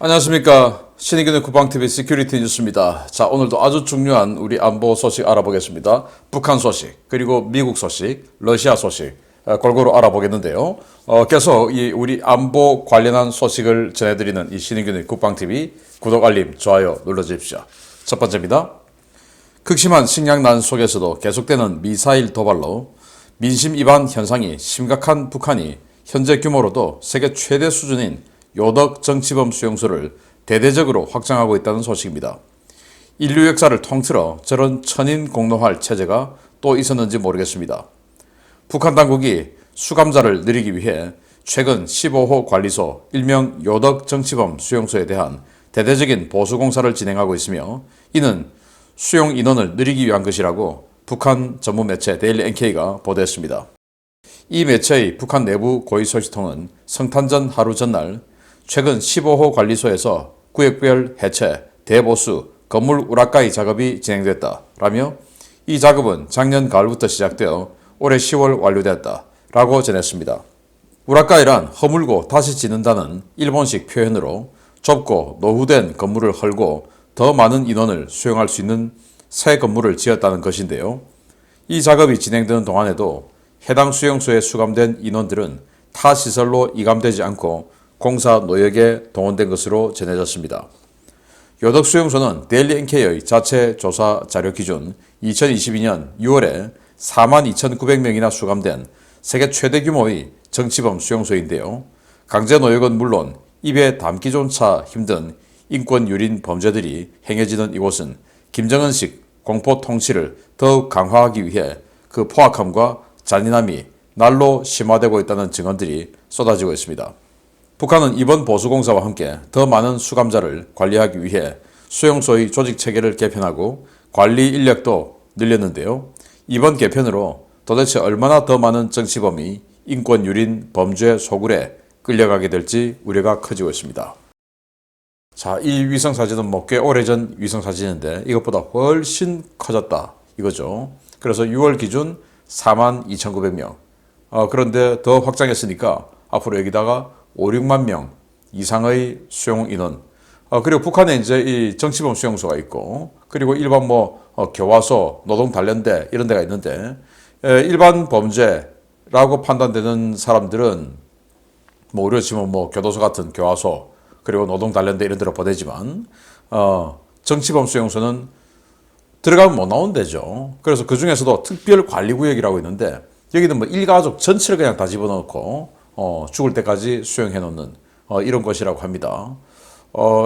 안녕하십니까. 신의균의 국방TV 시큐리티 뉴스입니다. 자, 오늘도 아주 중요한 우리 안보 소식 알아보겠습니다. 북한 소식, 그리고 미국 소식, 러시아 소식 골고루 알아보겠는데요. 계속 이 우리 안보 관련한 소식을 전해드리는 이 신의균의 국방TV 구독, 알림, 좋아요 눌러주십시오. 첫 번째입니다. 극심한 식량난 속에서도 계속되는 미사일 도발로 민심 이반 현상이 심각한 북한이 현재 규모로도 세계 최대 수준인 요덕 정치범 수용소를 대대적으로 확장하고 있다는 소식입니다. 인류 역사를 통틀어 저런 천인공노할 체제가 또 있었는지 모르겠습니다. 북한 당국이 수감자를 늘리기 위해 최근 15호 관리소 일명 요덕 정치범 수용소에 대한 대대적인 보수공사를 진행하고 있으며 이는 수용 인원을 늘리기 위한 것이라고 북한 전문 매체 데일리 NK가 보도했습니다. 이 매체의 북한 내부 고위 소식통은 성탄절 하루 전날 최근 15호 관리소에서 구역별 해체, 대보수, 건물 우라카이 작업이 진행됐다라며 이 작업은 작년 가을부터 시작되어 올해 10월 완료되었다라고 전했습니다. 우라카이란 허물고 다시 짓는다는 일본식 표현으로 좁고 노후된 건물을 헐고 더 많은 인원을 수용할 수 있는 새 건물을 지었다는 것인데요. 이 작업이 진행되는 동안에도 해당 수용소에 수감된 인원들은 타 시설로 이감되지 않고 공사 노역에 동원된 것으로 전해졌습니다. 요덕 수용소는 데일리 NK의 자체 조사 자료 기준 2022년 6월에 42,900명이나 수감된 세계 최대 규모의 정치범 수용소인데요. 강제 노역은 물론 입에 담기조차 힘든 인권 유린 범죄들이 행해지는 이곳은 김정은식 공포 통치를 더욱 강화하기 위해 그 포악함과 잔인함이 날로 심화되고 있다는 증언들이 쏟아지고 있습니다. 북한은 이번 보수공사와 함께 더 많은 수감자를 관리하기 위해 수용소의 조직체계를 개편하고 관리 인력도 늘렸는데요. 이번 개편으로 도대체 얼마나 더 많은 정치범이 인권유린 범죄 소굴에 끌려가게 될지 우려가 커지고 있습니다. 자, 이 위성사진은 꽤 오래전 위성사진인데 이것보다 훨씬 커졌다 이거죠. 그래서 6월 기준 42,900명. 그런데 더 확장했으니까 앞으로 여기다가 5, 6만 명 이상의 수용 인원. 그리고 북한에 이제 이 정치범 수용소가 있고, 그리고 일반 교화소, 노동단련대 이런 데가 있는데, 일반 범죄라고 판단되는 사람들은 우리가 지금 교도소 같은 교화소, 그리고 노동단련대 이런 데로 보내지만, 정치범 수용소는 들어가면 못 나온 데죠. 그래서 그 중에서도 특별관리구역이라고 있는데, 여기는 일가족 전체를 그냥 다 집어넣고, 죽을 때까지 수용해 놓는 이런 것이라고 합니다.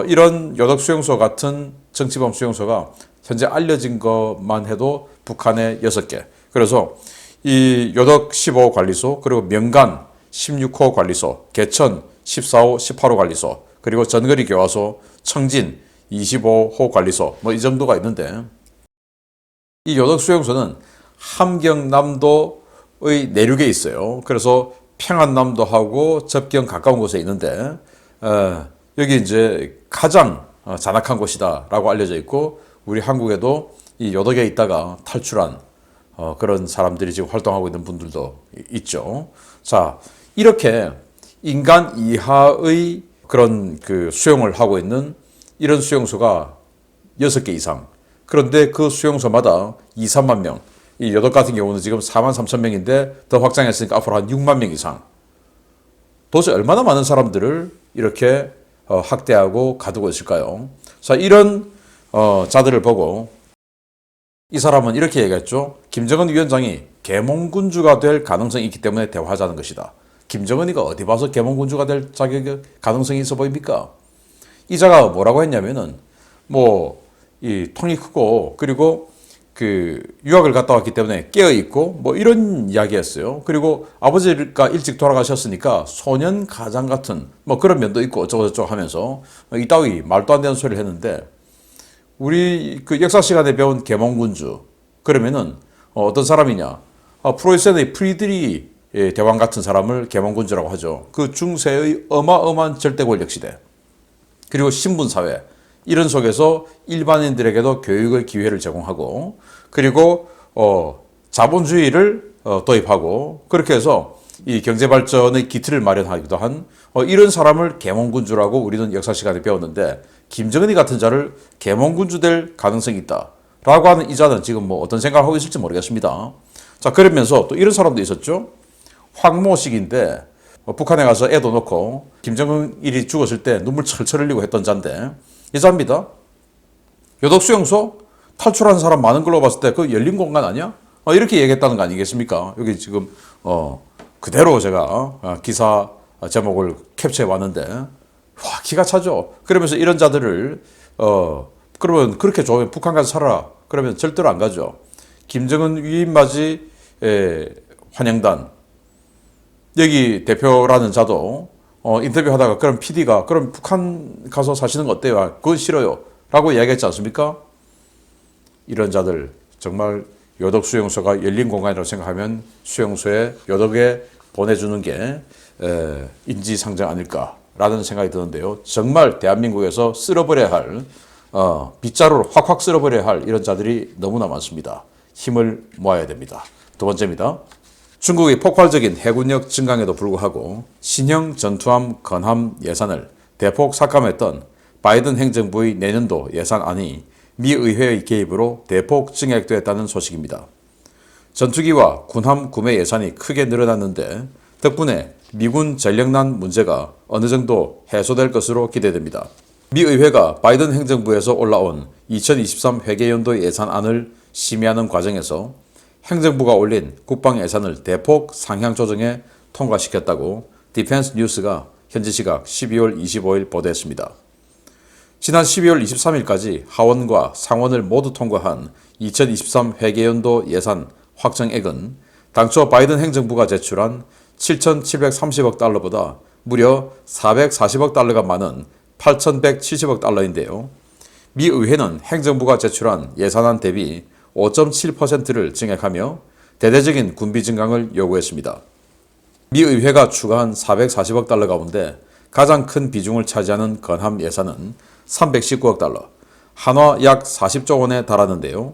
이런 요덕 수용소 같은 정치범 수용소가 현재 알려진 것만 해도 북한에 6개. 그래서 이 요덕 15호 관리소, 그리고 명간 16호 관리소, 개천 14호, 18호 관리소, 그리고 전거리 교화소, 청진 25호 관리소, 이 정도가 있는데 이 요덕 수용소는 함경남도의 내륙에 있어요. 그래서 평안남도하고 접경 가까운 곳에 있는데 여기 이제 가장 잔악한 곳이다라고 알려져 있고 우리 한국에도 이 요덕에 있다가 탈출한 그런 사람들이 지금 활동하고 있는 분들도 있죠. 자, 이렇게 인간 이하의 그런 수용을 하고 있는 이런 수용소가 6개 이상. 그런데 그 수용소마다 2, 3만 명. 이 요덕 같은 경우는 지금 43,000명인데 더 확장했으니까 앞으로 한 6만 명 이상. 도대체 얼마나 많은 사람들을 이렇게 학대하고 가두고 있을까요? 자, 이런 자들을 보고 이 사람은 이렇게 얘기했죠. 김정은 위원장이 계몽군주가 될 가능성이 있기 때문에 대화하자는 것이다. 김정은이가 어디 봐서 계몽군주가 될 가능성이 있어 보입니까? 이 자가 뭐라고 했냐면은 이 통이 크고 그리고 유학을 갔다 왔기 때문에 깨어있고 이런 이야기였어요. 그리고 아버지가 일찍 돌아가셨으니까 소년 가장 같은 그런 면도 있고 어쩌고저쩌고 하면서 이따위 말도 안 되는 소리를 했는데 우리 역사 시간에 배운 계몽군주 그러면은 어떤 사람이냐 프로이센의 프리드리 대왕 같은 사람을 계몽군주라고 하죠. 그 중세의 어마어마한 절대 권력 시대 그리고 신분사회 이런 속에서 일반인들에게도 교육의 기회를 제공하고 그리고 자본주의를 도입하고 그렇게 해서 이 경제 발전의 기틀을 마련하기도 한 이런 사람을 계몽군주라고 우리는 역사 시간에 배웠는데 김정은이 같은 자를 계몽군주 될 가능성이 있다라고 하는 이 자는 지금 뭐 어떤 생각을 하고 있을지 모르겠습니다. 자, 그러면서 또 이런 사람도 있었죠. 황모식인데 북한에 가서 애도 놓고 김정은이 죽었을 때 눈물 철철 흘리고 했던 자인데 이 자입니다. 요덕수용소 탈출한 사람 많은 걸로 봤을 때 그 열린 공간 아니야? 이렇게 얘기했다는 거 아니겠습니까? 여기 지금 그대로 제가 기사 제목을 캡처해 왔는데 와, 기가 차죠. 그러면서 이런 자들을 그러면 그렇게 좋으면 북한 가서 살아라. 그러면 절대로 안 가죠. 김정은 위임맞이 환영단 여기 대표라는 자도 인터뷰하다가 그럼 PD가 그럼 북한 가서 사시는 거 어때요? 그건 싫어요. 라고 이야기했지 않습니까? 이런 자들 정말 요덕 수용소가 열린 공간이라고 생각하면 수용소에 요덕에 보내주는 게 인지상정 아닐까라는 생각이 드는데요. 정말 대한민국에서 쓸어버려야 할 빗자루로 확확 쓸어버려야 할 이런 자들이 너무나 많습니다. 힘을 모아야 됩니다. 두 번째입니다. 중국의 폭발적인 해군력 증강에도 불구하고 신형 전투함 건함 예산을 대폭 삭감했던 바이든 행정부의 내년도 예산안이 미 의회의 개입으로 대폭 증액됐다는 소식입니다. 전투기와 군함 구매 예산이 크게 늘어났는데 덕분에 미군 전력난 문제가 어느 정도 해소될 것으로 기대됩니다. 미 의회가 바이든 행정부에서 올라온 2023 회계연도 예산안을 심의하는 과정에서 행정부가 올린 국방 예산을 대폭 상향 조정해 통과시켰다고 디펜스 뉴스가 현지 시각 12월 25일 보도했습니다. 지난 12월 23일까지 하원과 상원을 모두 통과한 2023 회계연도 예산 확정액은 당초 바이든 행정부가 제출한 7,730억 달러보다 무려 440억 달러가 많은 8,170억 달러인데요. 미 의회는 행정부가 제출한 예산안 대비 5.7%를 증액하며 대대적인 군비 증강을 요구했습니다. 미 의회가 추가한 440억 달러 가운데 가장 큰 비중을 차지하는 건함 예산은 319억 달러, 한화 약 40조 원에 달하는데요.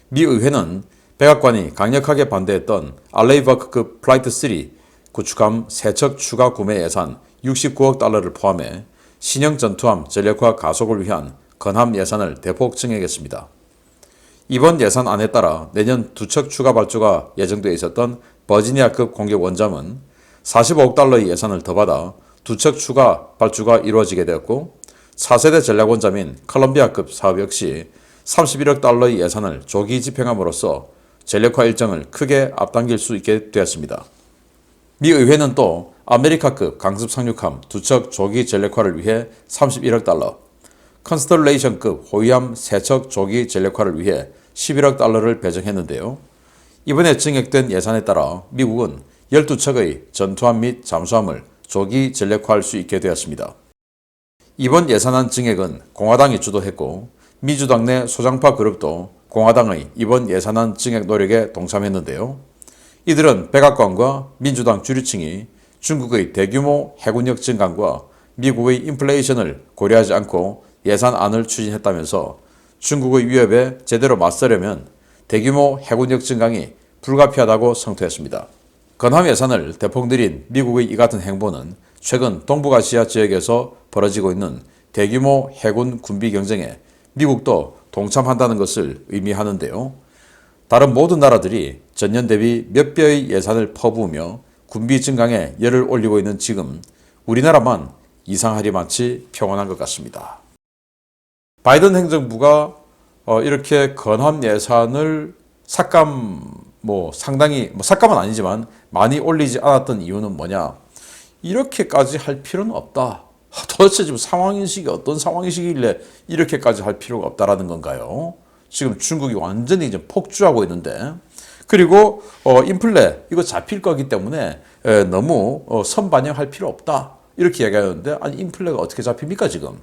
미 의회는 백악관이 강력하게 반대했던 알레이버크급 플라이트 3 구축함 3척 추가 구매 예산 69억 달러를 포함해 신형 전투함 전력화 가속을 위한 건함 예산을 대폭 증액했습니다. 이번 예산안에 따라 내년 2척 추가 발주가 예정되어 있었던 버지니아급 공격 원잠은 45억 달러의 예산을 더 받아 2척 추가 발주가 이루어지게 되었고 4세대 전략원잠인 컬럼비아급 사업 역시 31억 달러의 예산을 조기 집행함으로써 전력화 일정을 크게 앞당길 수 있게 되었습니다. 미 의회는 또 아메리카급 강습 상륙함 2척 조기 전력화를 위해 31억 달러, 컨스텔레이션급 호위함 3척 조기 전력화를 위해 11억 달러를 배정했는데요. 이번에 증액된 예산에 따라 미국은 12척의 전투함 및 잠수함을 조기 전력화할 수 있게 되었습니다. 이번 예산안 증액은 공화당이 주도했고 민주당 내 소장파 그룹도 공화당의 이번 예산안 증액 노력에 동참했는데요. 이들은 백악관과 민주당 주류층이 중국의 대규모 해군력 증강과 미국의 인플레이션을 고려하지 않고 예산안을 추진했다면서 중국의 위협에 제대로 맞서려면 대규모 해군력 증강이 불가피하다고 성토했습니다. 건함 예산을 대폭 늘린 미국의 이 같은 행보는 최근 동북아시아 지역에서 벌어지고 있는 대규모 해군 군비 경쟁에 미국도 동참한다는 것을 의미하는데요. 다른 모든 나라들이 전년 대비 몇 배의 예산을 퍼부으며 군비 증강에 열을 올리고 있는 지금 우리나라만 이상하리만치 평온한 것 같습니다. 바이든 행정부가 이렇게 건함 예산을 상당히 삭감은 아니지만 많이 올리지 않았던 이유는 뭐냐? 이렇게까지 할 필요는 없다. 도대체 지금 상황인식이 어떤 상황인식이길래 이렇게까지 할 필요가 없다라는 건가요? 지금 중국이 완전히 이제 폭주하고 있는데, 그리고 인플레 이거 잡힐 거기 때문에 너무 선반영할 필요 없다 이렇게 얘기하는데, 아니 인플레가 어떻게 잡힙니까 지금?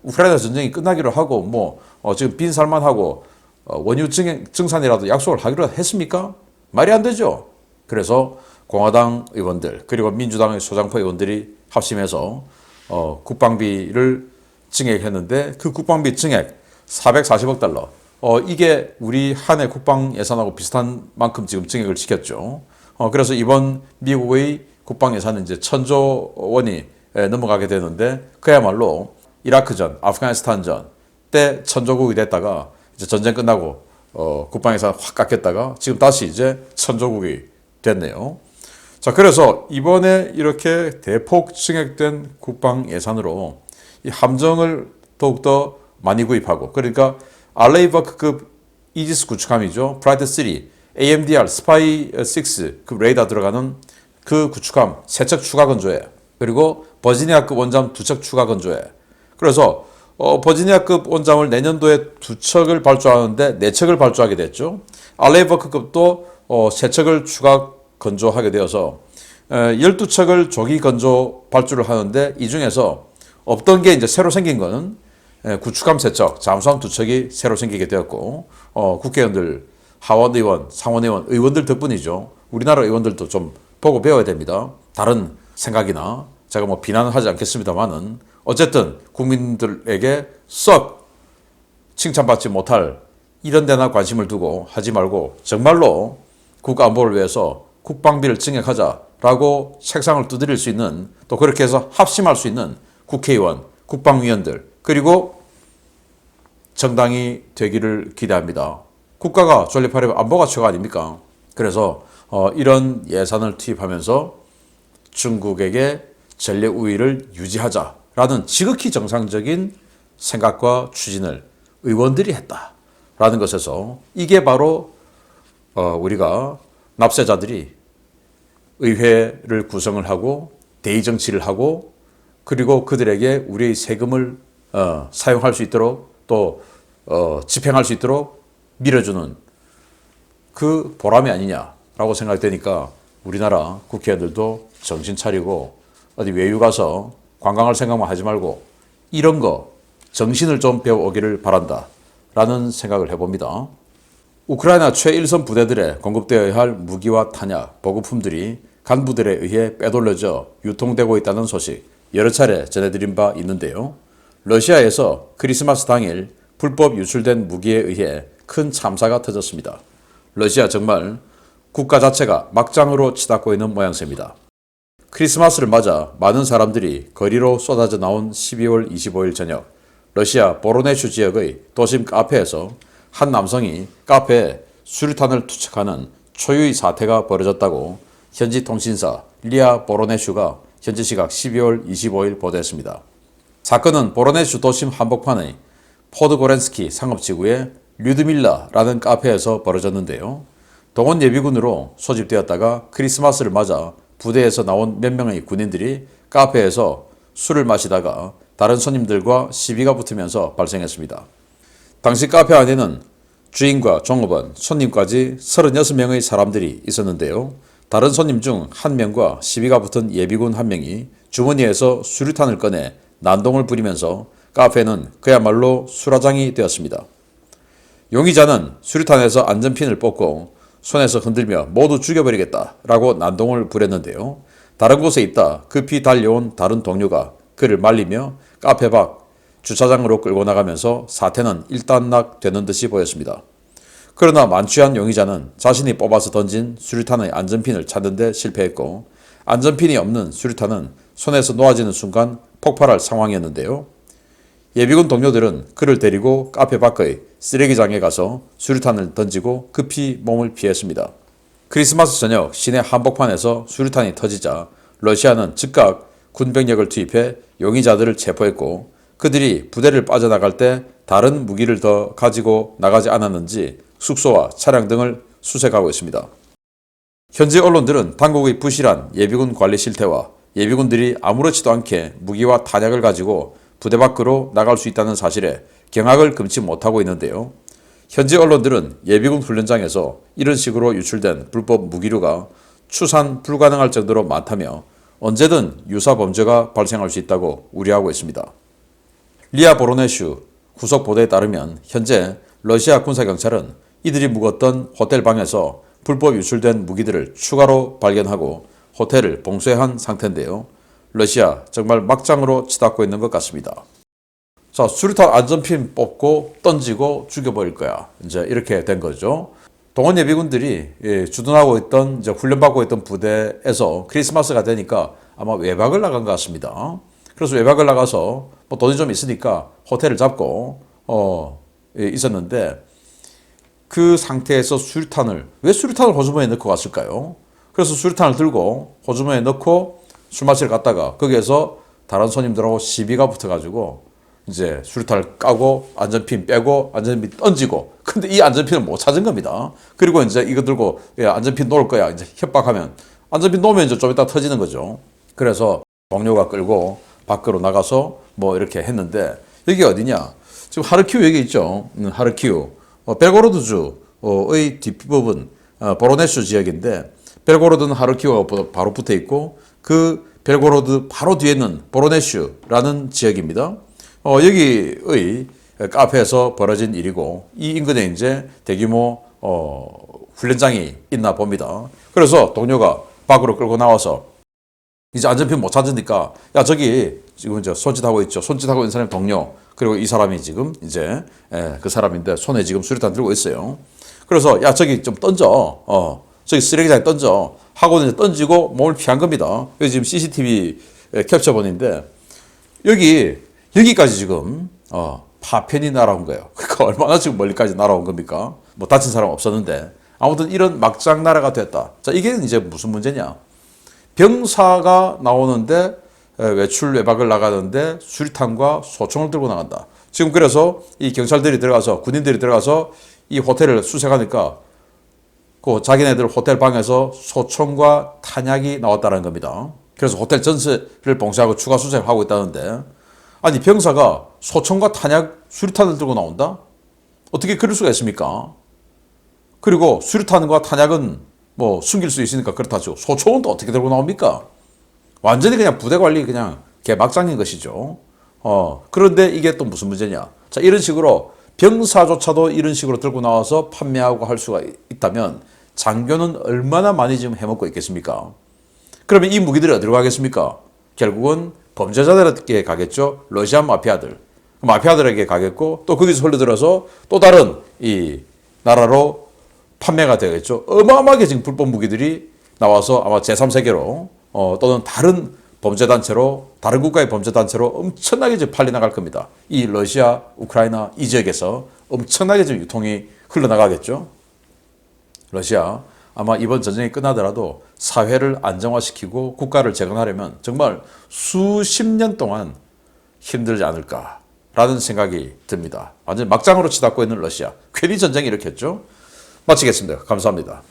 우크라이나 전쟁이 끝나기로 하고 지금 빈살만 하고 원유 증산이라도 약속을 하기로 했습니까? 말이 안 되죠. 그래서 공화당 의원들 그리고 민주당의 소장파 의원들이 합심해서 국방비를 증액했는데 그 국방비 증액 440억 달러 이게 우리 한 해 국방 예산하고 비슷한 만큼 지금 증액을 시켰죠. 그래서 이번 미국의 국방 예산은 이제 1,000조 원이 넘어가게 되는데 그야말로 이라크전, 아프가니스탄전 때 1,000조국이 됐다가 이제 전쟁 끝나고 국방 예산 확 깎였다가 지금 다시 이제 1,000조국이 됐네요. 자, 그래서 이번에 이렇게 대폭 증액된 국방 예산으로 이 함정을 더욱더 많이 구입하고, 그러니까 알레이버크급 이지스 구축함이죠. 프라이트 3, AMDR 스파이 6급 레이더 들어가는 그 구축함 3척 추가 건조해. 그리고 버지니아급 원잠 2척 추가 건조해. 그래서 버지니아급 원잠을 내년도에 2척을 발주하는데 4척을 발주하게 됐죠. 알레이버크급도 3척을 추가 건조하게 되어서 12척을 조기 건조 발주를 하는데 이 중에서 없던 게 이제 새로 생긴 거는 구축함 3척, 잠수함 2척이 새로 생기게 되었고, 국회의원들, 하원의원, 상원의원, 의원들 덕분이죠. 우리나라 의원들도 좀 보고 배워야 됩니다. 다른 생각이나 제가 뭐 비난은 하지 않겠습니다만은 어쨌든 국민들에게 썩 칭찬받지 못할 이런 데나 관심을 두고 하지 말고 정말로 국가 안보를 위해서 국방비를 증액하자라고 책상을 두드릴 수 있는, 또 그렇게 해서 합심할 수 있는 국회의원, 국방위원들, 그리고 정당이 되기를 기대합니다. 국가가 존립하려면 안보가 최고 아닙니까? 그래서 이런 예산을 투입하면서 중국에게 전력 우위를 유지하자라는 지극히 정상적인 생각과 추진을 의원들이 했다라는 것에서 이게 바로 우리가 납세자들이 의회를 구성을 하고 대의 정치를 하고 그리고 그들에게 우리의 세금을 사용할 수 있도록 또 집행할 수 있도록 밀어주는 그 보람이 아니냐라고 생각되니까 우리나라 국회의원들도 정신 차리고 어디 외유 가서 관광할 생각만 하지 말고 이런 거 정신을 좀 배워오기를 바란다라는 생각을 해봅니다. 우크라이나 최일선 부대들에 공급되어야 할 무기와 탄약, 보급품들이 간부들에 의해 빼돌려져 유통되고 있다는 소식 여러 차례 전해드린 바 있는데요. 러시아에서 크리스마스 당일 불법 유출된 무기에 의해 큰 참사가 터졌습니다. 러시아 정말 국가 자체가 막장으로 치닫고 있는 모양새입니다. 크리스마스를 맞아 많은 사람들이 거리로 쏟아져 나온 12월 25일 저녁 러시아 보로네슈 지역의 도심 카페에서 한 남성이 카페에 수류탄을 투척하는 초유의 사태가 벌어졌다고 현지 통신사 리아 보로네슈가 현지 시각 12월 25일 보도했습니다. 사건은 보로네슈 도심 한복판의 포드고렌스키 상업지구의 류드밀라라는 카페에서 벌어졌는데요. 동원 예비군으로 소집되었다가 크리스마스를 맞아 부대에서 나온 몇 명의 군인들이 카페에서 술을 마시다가 다른 손님들과 시비가 붙으면서 발생했습니다. 당시 카페 안에는 주인과 종업원, 손님까지 36명의 사람들이 있었는데요. 다른 손님 중 한 명과 시비가 붙은 예비군 한 명이 주머니에서 수류탄을 꺼내 난동을 부리면서 카페는 그야말로 수라장이 되었습니다. 용의자는 수류탄에서 안전핀을 뽑고 손에서 흔들며 모두 죽여버리겠다라고 난동을 부렸는데요. 다른 곳에 있다 급히 달려온 다른 동료가 그를 말리며 카페 밖 주차장으로 끌고 나가면서 사태는 일단락되는 듯이 보였습니다. 그러나 만취한 용의자는 자신이 뽑아서 던진 수류탄의 안전핀을 찾는 데 실패했고 안전핀이 없는 수류탄은 손에서 놓아지는 순간 폭발할 상황이었는데요. 예비군 동료들은 그를 데리고 카페 밖의 쓰레기장에 가서 수류탄을 던지고 급히 몸을 피했습니다. 크리스마스 저녁 시내 한복판에서 수류탄이 터지자 러시아는 즉각 군병력을 투입해 용의자들을 체포했고 그들이 부대를 빠져나갈 때 다른 무기를 더 가지고 나가지 않았는지 숙소와 차량 등을 수색하고 있습니다. 현지 언론들은 당국의 부실한 예비군 관리 실태와 예비군들이 아무렇지도 않게 무기와 탄약을 가지고 부대 밖으로 나갈 수 있다는 사실에 경악을 금치 못하고 있는데요. 현지 언론들은 예비군 훈련장에서 이런 식으로 유출된 불법 무기류가 추산 불가능할 정도로 많다며 언제든 유사 범죄가 발생할 수 있다고 우려하고 있습니다. 리아 보로네슈 후속 보도에 따르면 현재 러시아 군사경찰은 이들이 묵었던 호텔 방에서 불법 유출된 무기들을 추가로 발견하고 호텔을 봉쇄한 상태인데요. 러시아 정말 막장으로 치닫고 있는 것 같습니다. 자, 수류탄 안전핀 뽑고 던지고 죽여버릴 거야. 이제 이렇게 된 거죠. 동원 예비군들이 주둔하고 있던 이제 훈련받고 있던 부대에서 크리스마스가 되니까 아마 외박을 나간 것 같습니다. 그래서 외박을 나가서 뭐 돈이 좀 있으니까 호텔을 잡고 있었는데 그 상태에서 왜 수류탄을 호주머니에 넣고 갔을까요? 그래서 수류탄을 들고 호주머니에 넣고 술 마시러 갔다가 거기에서 다른 손님들하고 시비가 붙어가지고 이제 수류탄을 까고 안전핀 빼고 안전핀 던지고 근데 이 안전핀을 못 찾은 겁니다. 그리고 이제 이거 들고 안전핀 놓을 거야 이제 협박하면 안전핀 놓으면 이제 좀 이따 터지는 거죠. 그래서 동료가 끌고 밖으로 나가서 뭐 이렇게 했는데 여기 어디냐? 지금 하르키우 여기 있죠. 하르키우 벨고로드주의 뒷부분 보로네슈 지역인데 벨고로드는 하르키우가 바로 붙어 있고 그 벨고로드 바로 뒤에 있는 보로네슈라는 지역입니다. 여기의 카페에서 벌어진 일이고 이 인근에 이제 대규모 훈련장이 있나 봅니다. 그래서 동료가 밖으로 끌고 나와서 이제 안전핀 못 찾으니까 야 저기 지금 이제 손짓하고 있죠. 손짓하고 있는 사람이 동료 그리고 이 사람이 지금 이제 그 사람인데 손에 지금 수류탄 들고 있어요. 그래서 야 저기 좀 던져. 저기 쓰레기장에 던져. 하고는 이제 던지고 몸을 피한 겁니다. 여기 지금 CCTV 캡처본인데 여기까지 지금 파편이 날아온 거예요. 그러니까 얼마나 지금 멀리까지 날아온 겁니까? 뭐 다친 사람 없었는데 아무튼 이런 막장 나라가 됐다. 자 이게 이제 무슨 문제냐? 병사가 나오는데 외박을 나가는데 수류탄과 소총을 들고 나간다. 지금 그래서 이 경찰들이 들어가서 군인들이 들어가서 이 호텔을 수색하니까 그 자기네들 호텔 방에서 소총과 탄약이 나왔다는 겁니다. 그래서 호텔 전체를 봉쇄하고 추가 수색을 하고 있다는데 아니 병사가 소총과 탄약, 수류탄을 들고 나온다? 어떻게 그럴 수가 있습니까? 그리고 수류탄과 탄약은 뭐 숨길 수 있으니까 그렇다죠. 소총은 또 어떻게 들고 나옵니까? 완전히 그냥 부대 관리 그냥 개막장인 것이죠. 그런데 이게 또 무슨 문제냐? 자, 이런 식으로 병사조차도 이런 식으로 들고 나와서 판매하고 할 수가 있다면 장교는 얼마나 많이 지금 해먹고 있겠습니까? 그러면 이 무기들이 어디로 가겠습니까? 결국은 범죄자들에게 가겠죠. 러시아 마피아들. 마피아들에게 가겠고 또 거기서 흘러들어서 또 다른 이 나라로 판매가 되겠죠. 어마어마하게 지금 불법 무기들이 나와서 아마 제3세계로 또는 다른 범죄단체로 다른 국가의 범죄단체로 엄청나게 지금 팔려나갈 겁니다. 이 러시아, 우크라이나 이 지역에서 엄청나게 지금 유통이 흘러나가겠죠. 러시아 아마 이번 전쟁이 끝나더라도 사회를 안정화시키고 국가를 재건하려면 정말 수십 년 동안 힘들지 않을까라는 생각이 듭니다. 완전 막장으로 치닫고 있는 러시아. 괜히 전쟁이 일으켰죠. 마치겠습니다. 감사합니다.